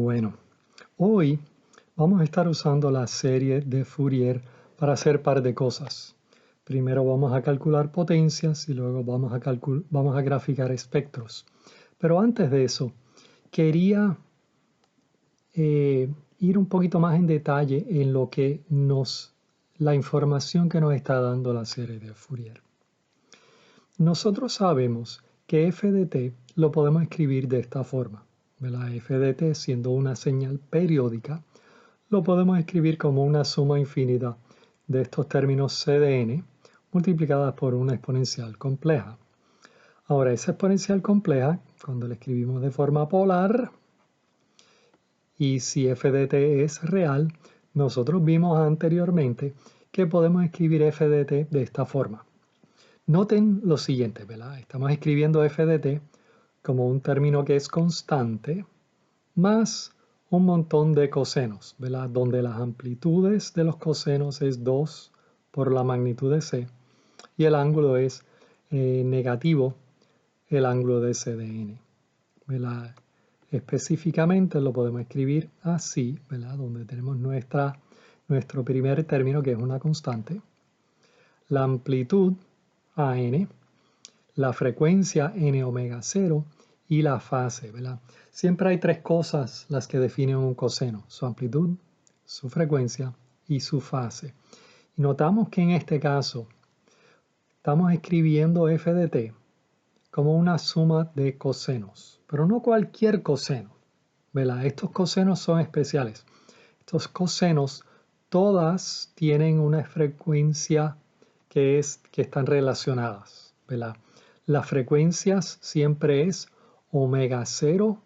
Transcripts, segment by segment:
Bueno, hoy vamos a estar usando la serie de Fourier para hacer un par de cosas. Primero vamos a calcular potencias y luego vamos a graficar espectros. Pero antes de eso, quería ir un poquito más en detalle en la información que nos está dando la serie de Fourier. Nosotros sabemos que f de t lo podemos escribir de esta forma. La f de t, siendo una señal periódica, lo podemos escribir como una suma infinita de estos términos c de n multiplicadas por una exponencial compleja. Ahora, esa exponencial compleja, cuando la escribimos de forma polar, y si f de t es real, nosotros vimos anteriormente que podemos escribir f de t de esta forma. Noten lo siguiente, ¿verdad? Estamos escribiendo f de t como un término que es constante más un montón de cosenos, ¿verdad? Donde las amplitudes de los cosenos es 2 por la magnitud de c y el ángulo es negativo el ángulo de c de n, ¿verdad? Específicamente lo podemos escribir así, ¿verdad? Donde tenemos nuestro primer término que es una constante, la amplitud AN, la frecuencia n omega 0 y la fase, ¿verdad? Siempre hay tres cosas las que definen un coseno: su amplitud, su frecuencia y su fase. Y notamos que en este caso estamos escribiendo f de t como una suma de cosenos, pero no cualquier coseno, ¿verdad? Estos cosenos son especiales. Estos cosenos todas tienen una frecuencia que están relacionadas, ¿verdad? Las frecuencias siempre es omega 0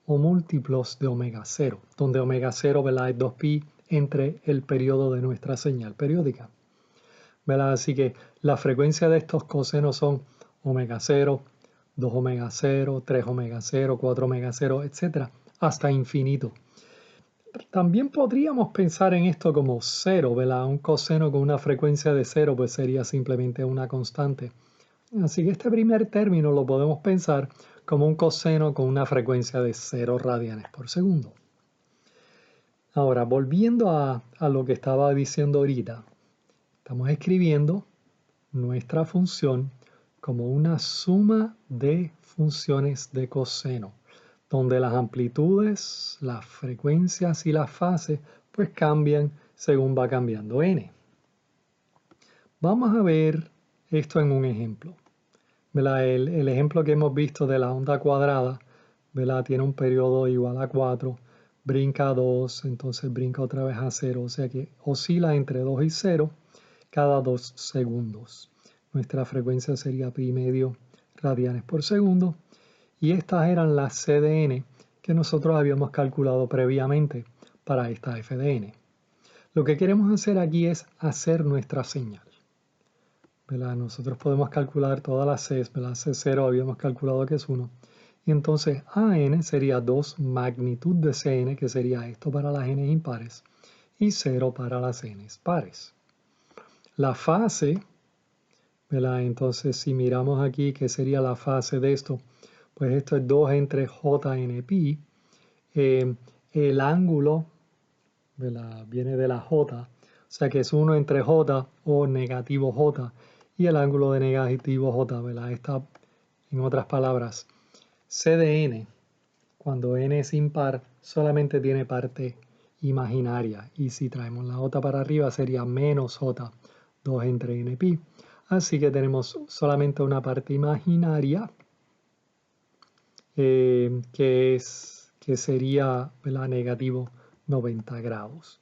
o múltiplos de omega 0, donde omega 0, ¿verdad?, es 2pi entre el periodo de nuestra señal periódica, ¿verdad? Así que la frecuencia de estos cosenos son omega 0, 2 omega 0, 3 omega 0, 4 omega 0, etc., hasta infinito. También podríamos pensar en esto como 0, ¿verdad? Un coseno con una frecuencia de 0 pues sería simplemente una constante. Así que este primer término lo podemos pensar como un coseno con una frecuencia de 0 radianes por segundo. Ahora, volviendo a lo que estaba diciendo ahorita, estamos escribiendo nuestra función como una suma de funciones de coseno, donde las amplitudes, las frecuencias y las fases pues cambian según va cambiando n. Vamos a ver esto en un ejemplo. El ejemplo que hemos visto de la onda cuadrada, ¿verdad?, tiene un periodo igual a 4, brinca a 2, entonces brinca otra vez a 0, o sea que oscila entre 2 y 0 cada 2 segundos. Nuestra frecuencia sería pi medio radianes por segundo y estas eran las c de n que nosotros habíamos calculado previamente para esta f de n. Lo que queremos hacer aquí es hacer nuestra señal, ¿verdad? Nosotros podemos calcular todas las c, ¿verdad? C0 habíamos calculado que es 1. Y entonces AN sería 2 magnitud de Cn, que sería esto para las n impares, y 0 para las n pares. La fase, ¿verdad? Entonces si miramos aquí, ¿qué sería la fase de esto? Pues esto es 2 entre jnpi. El ángulo, ¿verdad?, viene de la j, o sea que es 1 entre j o negativo j, y el ángulo de negativo j, ¿verdad? Está, en otras palabras, c de n, cuando n es impar, solamente tiene parte imaginaria, y si traemos la j para arriba sería menos j, 2 entre npi. Así que tenemos solamente una parte imaginaria, que sería, ¿verdad?, negativo 90 grados.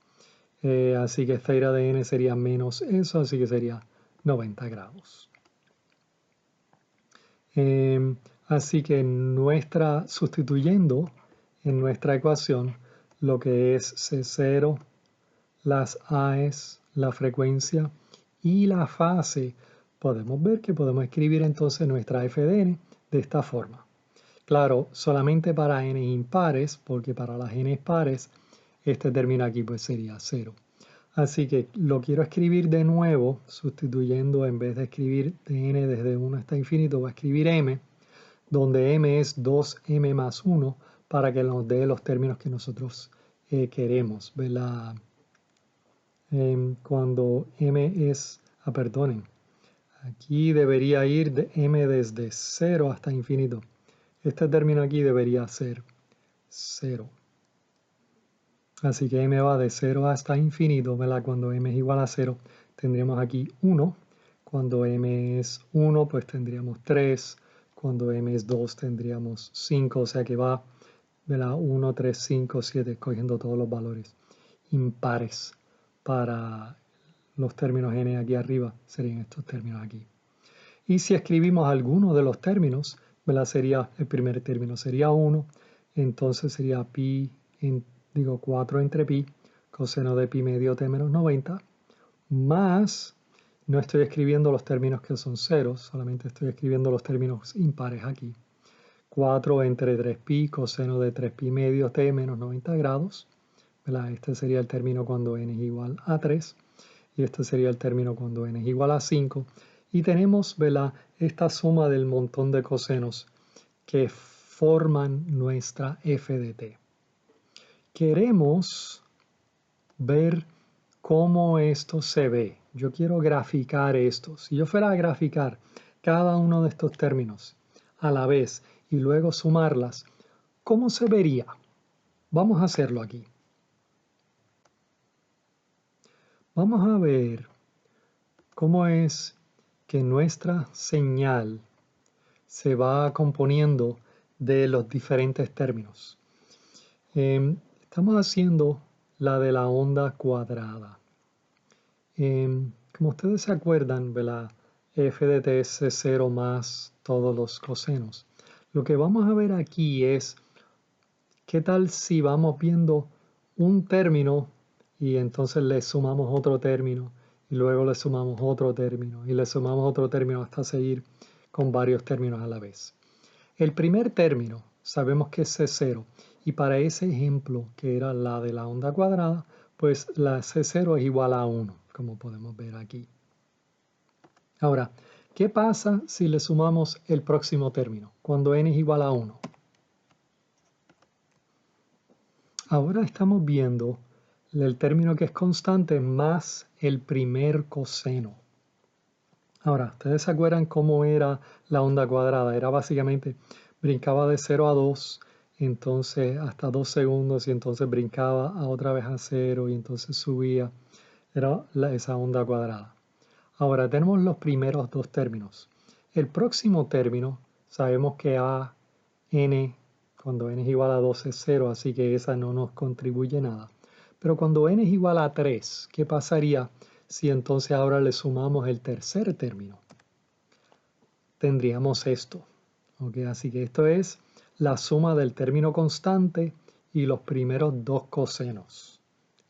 Así que esta ira de n sería menos eso, así que sería 90 grados. Así que sustituyendo en nuestra ecuación lo que es C0, las A's, la frecuencia y la fase, podemos ver que podemos escribir entonces nuestra f de n de esta forma. Claro, solamente para n impares, porque para las n pares, este término aquí pues sería 0. Así que lo quiero escribir de nuevo, sustituyendo, en vez de escribir de n desde 1 hasta infinito, voy a escribir m, donde m es 2m más 1 para que nos dé los términos que nosotros queremos, ¿verdad? Cuando m es, perdonen, aquí debería ir de m desde 0 hasta infinito. Este término aquí debería ser 0. Así que m va de 0 hasta infinito, ¿verdad? Cuando m es igual a 0, tendríamos aquí 1. Cuando m es 1, pues tendríamos 3. Cuando m es 2, tendríamos 5. O sea que va, ¿verdad? 1, 3, 5, 7, escogiendo todos los valores impares para los términos n aquí arriba. Serían estos términos aquí. Y si escribimos alguno de los términos, ¿verdad? Sería, el primer término sería 1. Entonces sería pi, 4 entre pi, coseno de pi medio t menos 90, más, no estoy escribiendo los términos que son ceros, solamente estoy escribiendo los términos impares aquí. 4 entre 3pi, coseno de 3pi medio t menos 90 grados, ¿verdad? Este sería el término cuando n es igual a 3, y este sería el término cuando n es igual a 5. Y tenemos, ¿verdad?, esta suma del montón de cosenos que forman nuestra f de t. Queremos ver cómo esto se ve. Yo quiero graficar esto. Si yo fuera a graficar cada uno de estos términos a la vez y luego sumarlas, ¿cómo se vería? Vamos a hacerlo aquí. Vamos a ver cómo es que nuestra señal se va componiendo de los diferentes términos. Estamos haciendo la de la onda cuadrada. Como ustedes se acuerdan, ¿verdad? F de t es C0 más todos los cosenos. Lo que vamos a ver aquí es qué tal si vamos viendo un término y entonces le sumamos otro término y luego le sumamos otro término y le sumamos otro término hasta seguir con varios términos a la vez. El primer término sabemos que es C0 y para ese ejemplo que era la de la onda cuadrada, pues la C0 es igual a 1, como podemos ver aquí. Ahora, ¿qué pasa si le sumamos el próximo término, cuando n es igual a 1? Ahora estamos viendo el término que es constante más el primer coseno. Ahora, ¿ustedes se acuerdan cómo era la onda cuadrada? Era básicamente, brincaba de 0 a 2, entonces hasta 2 segundos y entonces brincaba a otra vez a 0 y entonces subía. Era esa onda cuadrada. Ahora tenemos los primeros dos términos. El próximo término, sabemos que a n, cuando n es igual a 2 es 0, así que esa no nos contribuye nada. Pero cuando n es igual a 3, ¿qué pasaría si entonces ahora le sumamos el tercer término? Tendríamos esto. ¿Okay? Así que esto es la suma del término constante y los primeros dos cosenos.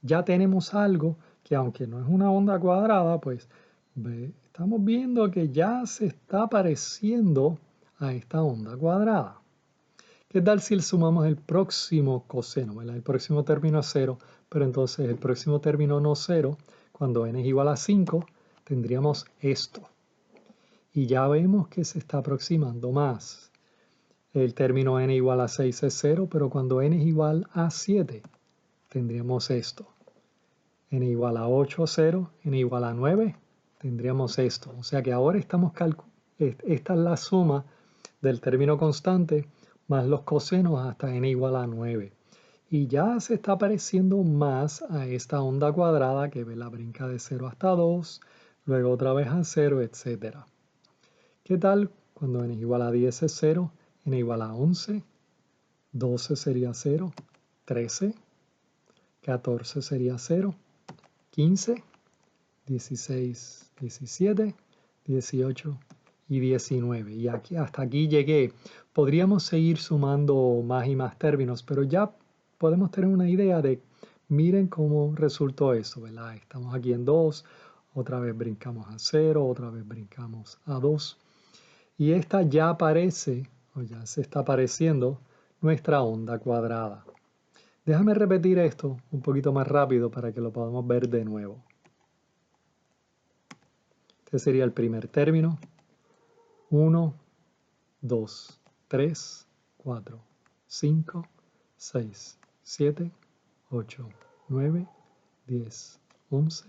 Ya tenemos algo que, aunque no es una onda cuadrada, pues estamos viendo que ya se está pareciendo a esta onda cuadrada. ¿Qué tal si le sumamos el próximo coseno? ¿Verdad? El próximo término es 0, pero entonces el próximo término no 0, cuando n es igual a 5, tendríamos esto. Y ya vemos que se está aproximando más. El término n igual a 6 es 0, pero cuando n es igual a 7, tendríamos esto. N igual a 8, 0, n igual a 9, tendríamos esto. O sea que ahora estamos esta es la suma del término constante más los cosenos hasta n igual a 9. Y ya se está pareciendo más a esta onda cuadrada que la brinca de 0 hasta 2, luego otra vez a 0, etc. ¿Qué tal cuando n es igual a 10 es 0, n igual a 11, 12 sería 0, 13, 14 sería 0, 15, 16, 17, 18 y 19. Y aquí, hasta aquí llegué. Podríamos seguir sumando más y más términos, pero ya podemos tener una idea de, miren cómo resultó eso, ¿verdad? Estamos aquí en 2, otra vez brincamos a 0, otra vez brincamos a 2. Y esta ya aparece, o ya se está apareciendo, nuestra onda cuadrada. Déjame repetir esto un poquito más rápido para que lo podamos ver de nuevo. Este sería el primer término. 1, 2, 3, 4, 5, 6, 7, 8, 9, 10, 11,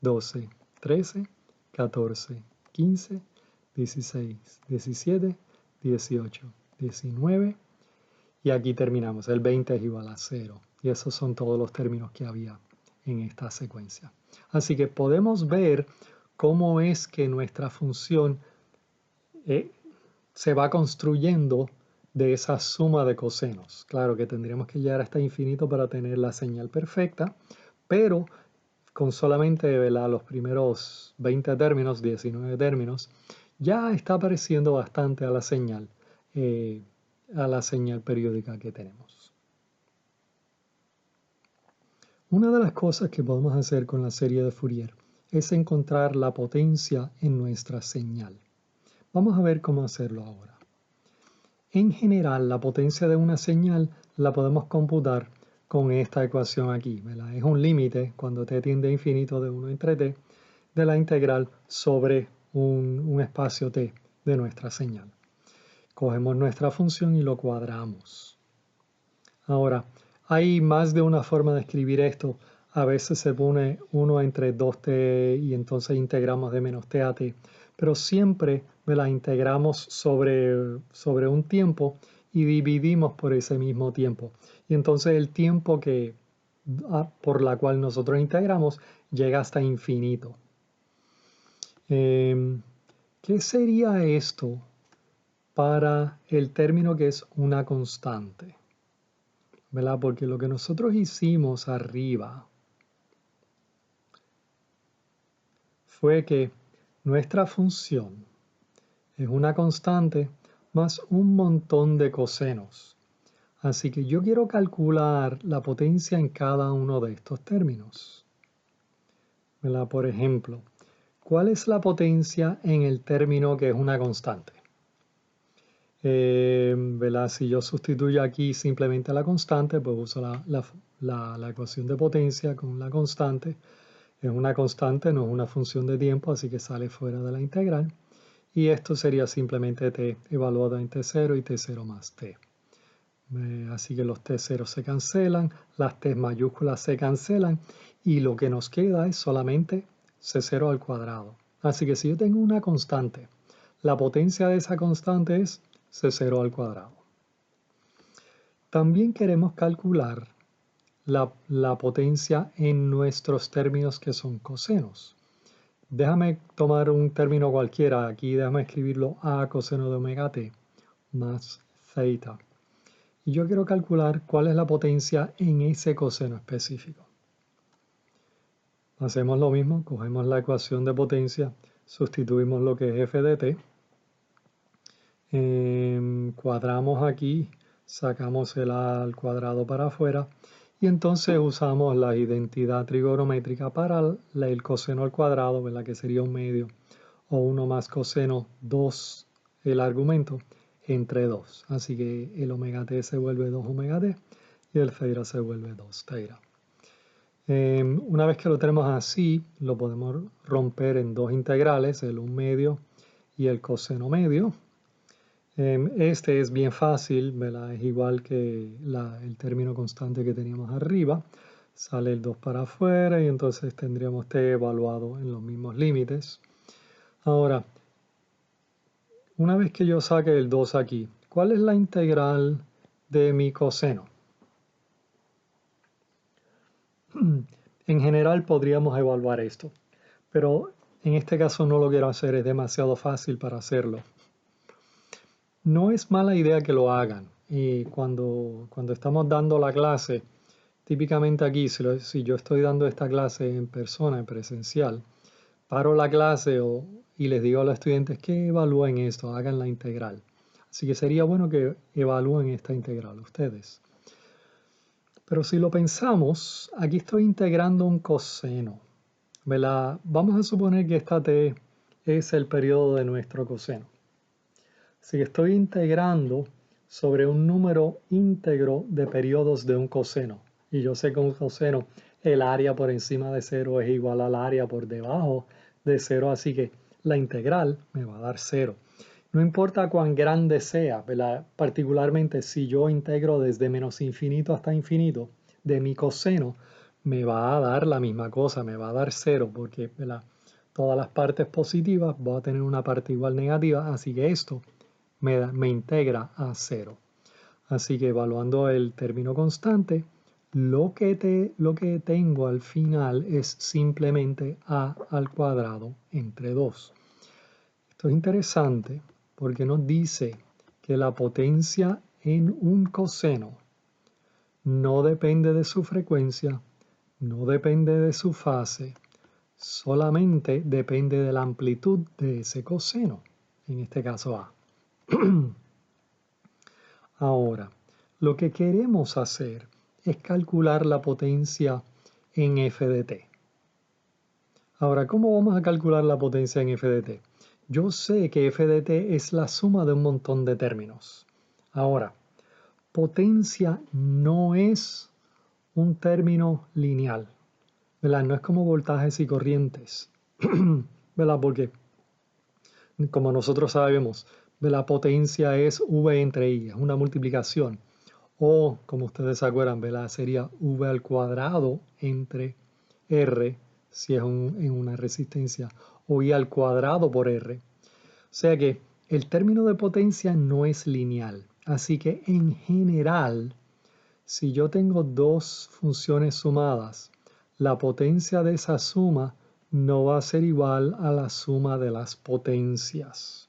12, 13, 14, 15, 16, 17, 18, 19 y aquí terminamos. El 20 es igual a 0 y esos son todos los términos que había en esta secuencia. Así que podemos ver cómo es que nuestra función se va construyendo de esa suma de cosenos. Claro que tendríamos que llegar hasta infinito para tener la señal perfecta, pero con solamente los primeros 20 términos, 19 términos, ya está pareciendo bastante a la señal periódica que tenemos. Una de las cosas que podemos hacer con la serie de Fourier es encontrar la potencia en nuestra señal. Vamos a ver cómo hacerlo ahora. En general, la potencia de una señal la podemos computar con esta ecuación aquí, ¿verdad? Es un límite cuando t tiende a infinito de 1 entre t de la integral sobre un espacio t de nuestra señal. Cogemos nuestra función y lo cuadramos. Ahora, hay más de una forma de escribir esto. A veces se pone 1 entre 2t y entonces integramos de menos t a t, pero siempre la integramos sobre un tiempo y dividimos por ese mismo tiempo. Y entonces el tiempo por la cual nosotros integramos llega hasta infinito. ¿Qué sería esto para el término que es una constante? ¿Verdad? Porque lo que nosotros hicimos arriba fue que nuestra función es una constante más un montón de cosenos. Así que yo quiero calcular la potencia en cada uno de estos términos. ¿Verdad? Por ejemplo, ¿cuál es la potencia en el término que es una constante? ¿Verdad? Si yo sustituyo aquí simplemente la constante, pues uso la ecuación de potencia con la constante. Es una constante, no es una función de tiempo, así que sale fuera de la integral. Y esto sería simplemente t evaluado en t0 y t0 más t. Así que los t0 se cancelan, las t mayúsculas se cancelan y lo que nos queda es solamente c0 al cuadrado. Así que si yo tengo una constante, la potencia de esa constante es c0 al cuadrado. También queremos calcular la potencia en nuestros términos que son cosenos. Déjame tomar un término cualquiera. Aquí déjame escribirlo a coseno de omega t más theta. Y yo quiero calcular cuál es la potencia en ese coseno específico. Hacemos lo mismo, cogemos la ecuación de potencia, sustituimos lo que es f de t, cuadramos aquí, sacamos el a al cuadrado para afuera y entonces usamos la identidad trigonométrica para el coseno al cuadrado, ¿verdad? Que sería un medio o 1 más coseno 2 el argumento entre 2. Así que el omega t se vuelve 2 omega t y el theta se vuelve 2 theta. Una vez que lo tenemos así, lo podemos romper en dos integrales, el 1 medio y el coseno medio. Este es bien fácil, ¿verdad? Es igual que el término constante que teníamos arriba. Sale el 2 para afuera y entonces tendríamos t evaluado en los mismos límites. Ahora, una vez que yo saque el 2 aquí, ¿cuál es la integral de mi coseno? En general podríamos evaluar esto, pero en este caso no lo quiero hacer, es demasiado fácil para hacerlo. No es mala idea que lo hagan. Y cuando estamos dando la clase, típicamente aquí, si yo estoy dando esta clase en persona, en presencial, paro la clase y les digo a los estudiantes que evalúen esto, hagan la integral. Así que sería bueno que evalúen esta integral ustedes. Pero si lo pensamos, aquí estoy integrando un coseno, ¿verdad? Vamos a suponer que esta t es el periodo de nuestro coseno. Así que estoy integrando sobre un número íntegro de periodos de un coseno. Y yo sé que un coseno, el área por encima de 0 es igual al área por debajo de 0, así que la integral me va a dar 0. No importa cuán grande sea, ¿verdad? Particularmente si yo integro desde menos infinito hasta infinito de mi coseno, me va a dar la misma cosa, me va a dar cero, porque ¿verdad? Todas las partes positivas voy a tener una parte igual negativa, así que esto me integra a cero. Así que evaluando el término constante, lo que tengo al final es simplemente a al cuadrado entre 2. Esto es interesante porque nos dice que la potencia en un coseno no depende de su frecuencia, no depende de su fase, solamente depende de la amplitud de ese coseno, en este caso A. Ahora, lo que queremos hacer es calcular la potencia en f de t. Ahora, ¿cómo vamos a calcular la potencia en f de t? Yo sé que f de t es la suma de un montón de términos. Ahora, potencia no es un término lineal, ¿verdad? No es como voltajes y corrientes, ¿verdad? Porque, como nosotros sabemos, la potencia es V entre I, es una multiplicación. O, como ustedes se acuerdan, ¿verdad? Sería V al cuadrado entre R, si es en una resistencia, o I al cuadrado por R. O sea que el término de potencia no es lineal. Así que en general, si yo tengo dos funciones sumadas, la potencia de esa suma no va a ser igual a la suma de las potencias.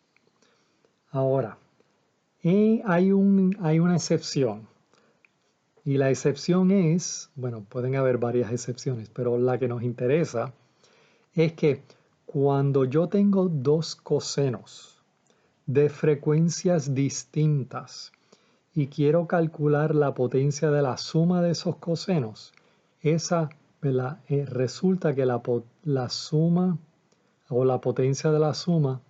Ahora, hay una excepción. Y la excepción es, bueno, pueden haber varias excepciones, pero la que nos interesa es que cuando yo tengo dos cosenos de frecuencias distintas y quiero calcular la potencia de la suma de esos cosenos, esa, resulta que la suma o la potencia de la suma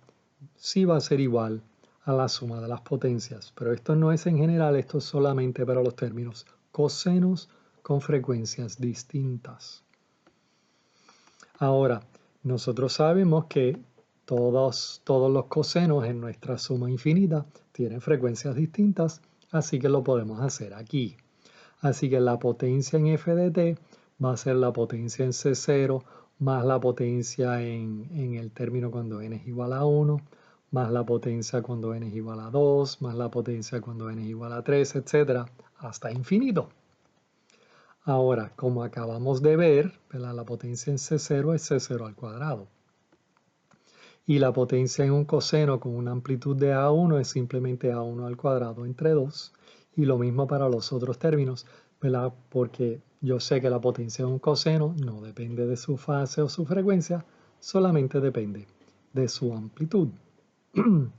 sí va a ser igual a la suma de las potencias, pero esto no es en general, esto es solamente para los términos cosenos con frecuencias distintas. Ahora, nosotros sabemos que todos los cosenos en nuestra suma infinita tienen frecuencias distintas, así que lo podemos hacer aquí. Así que la potencia en f de t va a ser la potencia en C0 más la potencia en el término cuando n es igual a 1, más la potencia cuando n es igual a 2, más la potencia cuando n es igual a 3, etc. hasta infinito. Ahora, como acabamos de ver, la potencia en C0 es C0 al cuadrado. Y la potencia en un coseno con una amplitud de A1 es simplemente A1 al cuadrado entre 2. Y lo mismo para los otros términos, ¿verdad? Porque yo sé que la potencia de un coseno no depende de su fase o su frecuencia, solamente depende de su amplitud.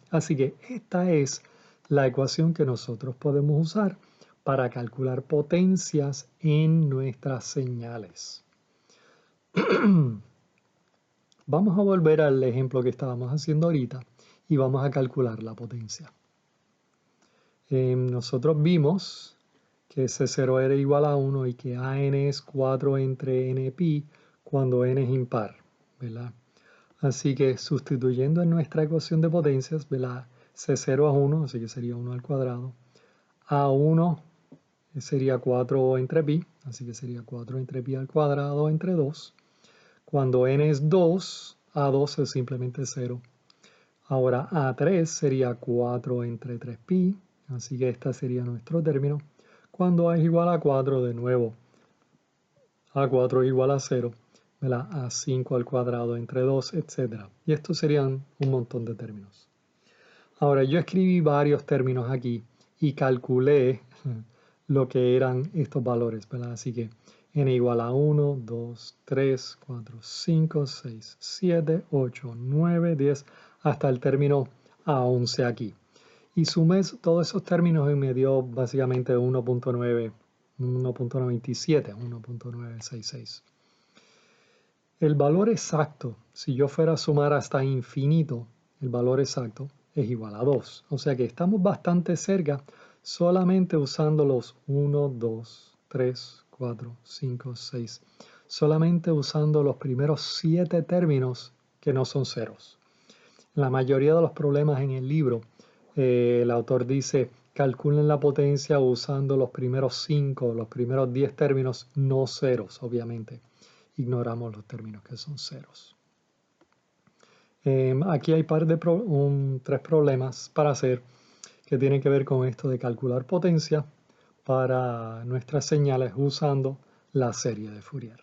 Así que esta es la ecuación que nosotros podemos usar para calcular potencias en nuestras señales. Vamos a volver al ejemplo que estábamos haciendo ahorita y vamos a calcular la potencia. Nosotros vimos que C0 era igual a 1 y que AN es 4 entre NPi cuando n es impar, ¿verdad? Así que sustituyendo en nuestra ecuación de potencias, ¿verdad? C0 es 1, así que sería 1 al cuadrado. A1 sería 4 entre pi, así que sería 4 entre pi al cuadrado entre 2. Cuando n es 2, A2 es simplemente 0. Ahora A3 sería 4 entre 3pi, así que este sería nuestro término. Cuando A es igual a 4, de nuevo, A4 es igual a 0, ¿verdad? A5 al cuadrado entre 2, etc. Y estos serían un montón de términos. Ahora, yo escribí varios términos aquí y calculé lo que eran estos valores, ¿verdad? Así que n igual a 1, 2, 3, 4, 5, 6, 7, 8, 9, 10, hasta el término A11 aquí. Y sumé todos esos términos y me dio básicamente 1.9, 1.97, 1.966. El valor exacto, si yo fuera a sumar hasta infinito, el valor exacto es igual a 2. O sea que estamos bastante cerca solamente usando los 1, 2, 3, 4, 5, 6. Solamente usando los primeros 7 términos que no son ceros. La mayoría de los problemas en el libro, el autor dice, calculen la potencia usando los primeros 5, los primeros 10 términos, no ceros, obviamente. Ignoramos los términos que son ceros. Aquí hay tres problemas para hacer que tienen que ver con esto de calcular potencia para nuestras señales usando la serie de Fourier.